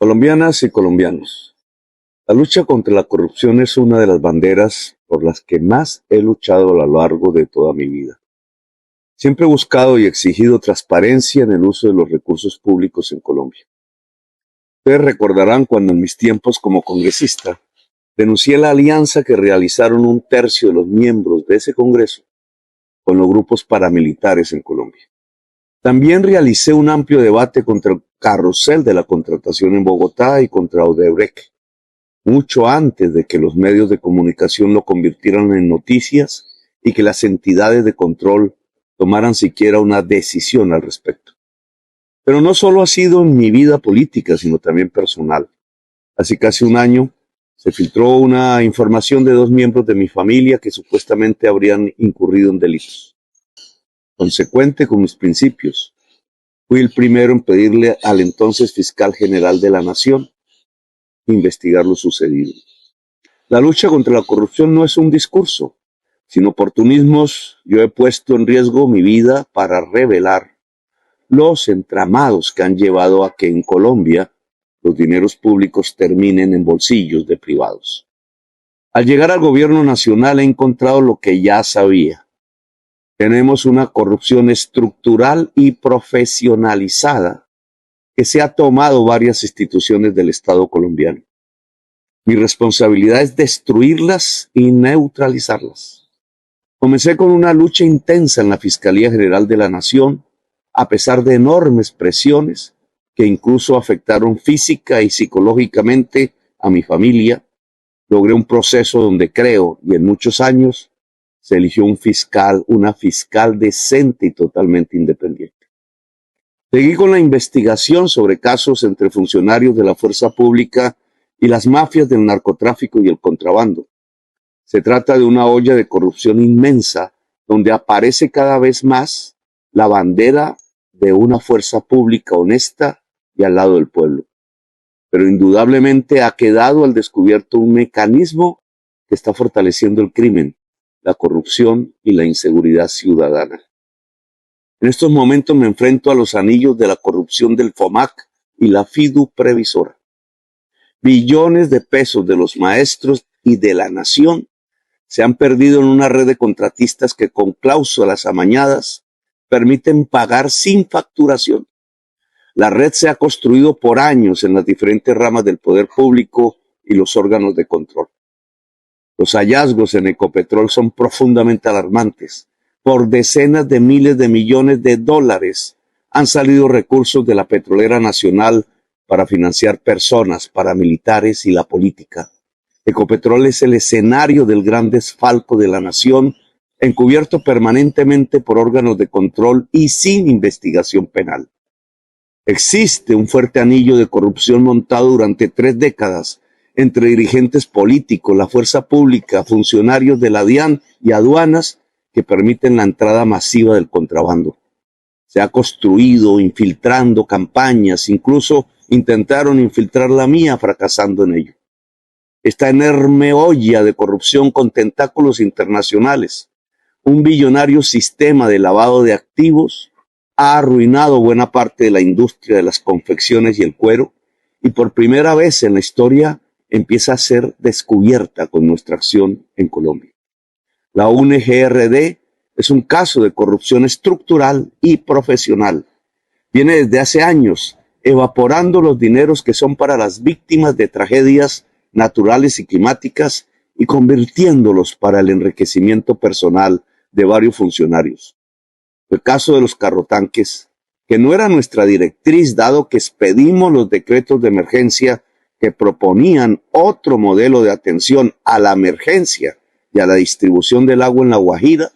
Colombianas y colombianos, la lucha contra la corrupción es una de las banderas por las que más he luchado a lo largo de toda mi vida. Siempre he buscado y exigido transparencia en el uso de los recursos públicos en Colombia. Ustedes recordarán cuando en mis tiempos como congresista denuncié la alianza que realizaron un tercio de los miembros de ese Congreso con los grupos paramilitares en Colombia. También realicé un amplio debate contra el carrusel de la contratación en Bogotá y contra Odebrecht, mucho antes de que los medios de comunicación lo convirtieran en noticias y que las entidades de control tomaran siquiera una decisión al respecto. Pero no solo ha sido en mi vida política, sino también personal. Hace casi un año se filtró una información de 2 miembros de mi familia que supuestamente habrían incurrido en delitos. Consecuente con mis principios, fui el primero en pedirle al entonces fiscal general de la Nación investigar lo sucedido. La lucha contra la corrupción no es un discurso, sin oportunismos. Yo he puesto en riesgo mi vida para revelar los entramados que han llevado a que en Colombia los dineros públicos terminen en bolsillos de privados. Al llegar al gobierno nacional he encontrado lo que ya sabía. Tenemos una corrupción estructural y profesionalizada que se ha tomado varias instituciones del Estado colombiano. Mi responsabilidad es destruirlas y neutralizarlas. Comencé con una lucha intensa en la Fiscalía General de la Nación, a pesar de enormes presiones que incluso afectaron física y psicológicamente a mi familia. Logré un proceso donde creo, y en muchos años, se eligió una fiscal decente y totalmente independiente. Seguí con la investigación sobre casos entre funcionarios de la fuerza pública y las mafias del narcotráfico y el contrabando. Se trata de una olla de corrupción inmensa donde aparece cada vez más la bandera de una fuerza pública honesta y al lado del pueblo. Pero indudablemente ha quedado al descubierto un mecanismo que está fortaleciendo el crimen, la corrupción y la inseguridad ciudadana. En estos momentos me enfrento a los anillos de la corrupción del FOMAC y la FIDU Previsora. Billones de pesos de los maestros y de la nación se han perdido en una red de contratistas que con cláusulas amañadas permiten pagar sin facturación. La red se ha construido por años en las diferentes ramas del poder público y los órganos de control. Los hallazgos en Ecopetrol son profundamente alarmantes. Por decenas de miles de millones de dólares han salido recursos de la petrolera nacional para financiar personas, paramilitares y la política. Ecopetrol es el escenario del gran desfalco de la nación, encubierto permanentemente por órganos de control y sin investigación penal. Existe un fuerte anillo de corrupción montado durante 3 décadas entre dirigentes políticos, la fuerza pública, funcionarios de la DIAN y aduanas que permiten la entrada masiva del contrabando. Se ha construido infiltrando campañas, incluso intentaron infiltrar la mía fracasando en ello. Esta enorme olla de corrupción con tentáculos internacionales, un billonario sistema de lavado de activos, ha arruinado buena parte de la industria de las confecciones y el cuero, y por primera vez en la historia empieza a ser descubierta con nuestra acción en Colombia. La UNGRD es un caso de corrupción estructural y profesional. Viene desde hace años evaporando los dineros que son para las víctimas de tragedias naturales y climáticas y convirtiéndolos para el enriquecimiento personal de varios funcionarios. El caso de los carrotanques, que no era nuestra directriz dado que expedimos los decretos de emergencia que proponían otro modelo de atención a la emergencia y a la distribución del agua en La Guajira.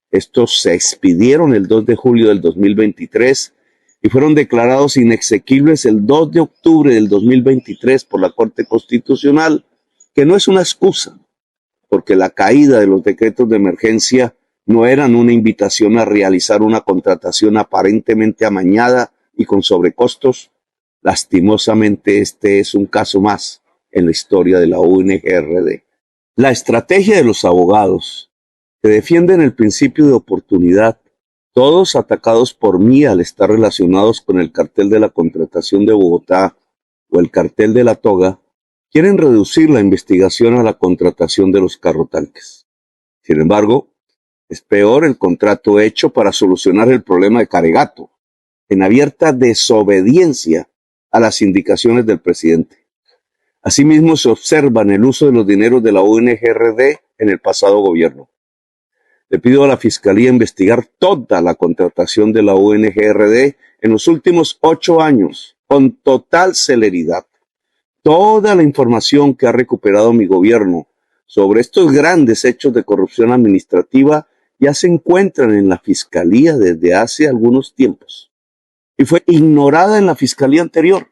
Estos se expidieron el 2 de julio del 2023 y fueron declarados inexequibles el 2 de octubre del 2023 por la Corte Constitucional, que no es una excusa, porque la caída de los decretos de emergencia no eran una invitación a realizar una contratación aparentemente amañada y con sobrecostos. Lastimosamente, este es un caso más en la historia de la UNGRD. La estrategia de los abogados que defienden el principio de oportunidad, todos atacados por mí al estar relacionados con el cartel de la contratación de Bogotá, o el cartel de la toga quieren reducir la investigación a la contratación de los carrotanques. Sin embargo, es peor el contrato hecho para solucionar el problema de Caregato, en abierta desobediencia a las indicaciones del presidente. Asimismo, se observa en el uso de los dineros de la UNGRD en el pasado gobierno. Le pido a la Fiscalía investigar toda la contratación de la UNGRD en los últimos 8 años, con total celeridad. Toda la información que ha recuperado mi gobierno sobre estos grandes hechos de corrupción administrativa ya se encuentran en la Fiscalía desde hace algunos tiempos y fue ignorada en la Fiscalía anterior.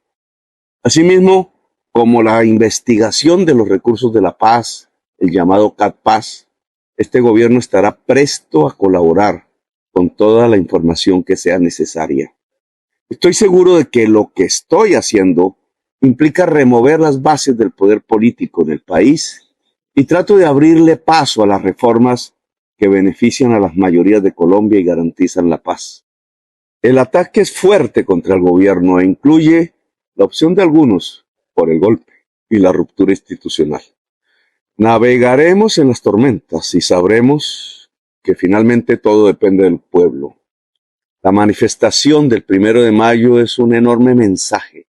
Asimismo, como la investigación de los recursos de la paz, el llamado CAT-Paz, este gobierno estará presto a colaborar con toda la información que sea necesaria. Estoy seguro de que lo que estoy haciendo implica remover las bases del poder político en el país y trato de abrirle paso a las reformas que benefician a las mayorías de Colombia y garantizan la paz. El ataque es fuerte contra el gobierno e incluye la opción de algunos por el golpe y la ruptura institucional. Navegaremos en las tormentas y sabremos que finalmente todo depende del pueblo. La manifestación del 1 de mayo es un enorme mensaje,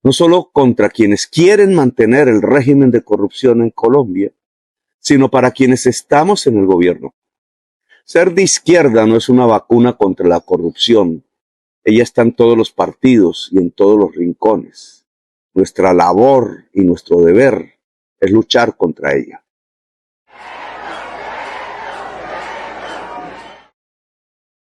no solo contra quienes quieren mantener el régimen de corrupción en Colombia, sino para quienes estamos en el gobierno. Ser de izquierda no es una vacuna contra la corrupción. Ella está en todos los partidos y en todos los rincones. Nuestra labor y nuestro deber es luchar contra ella.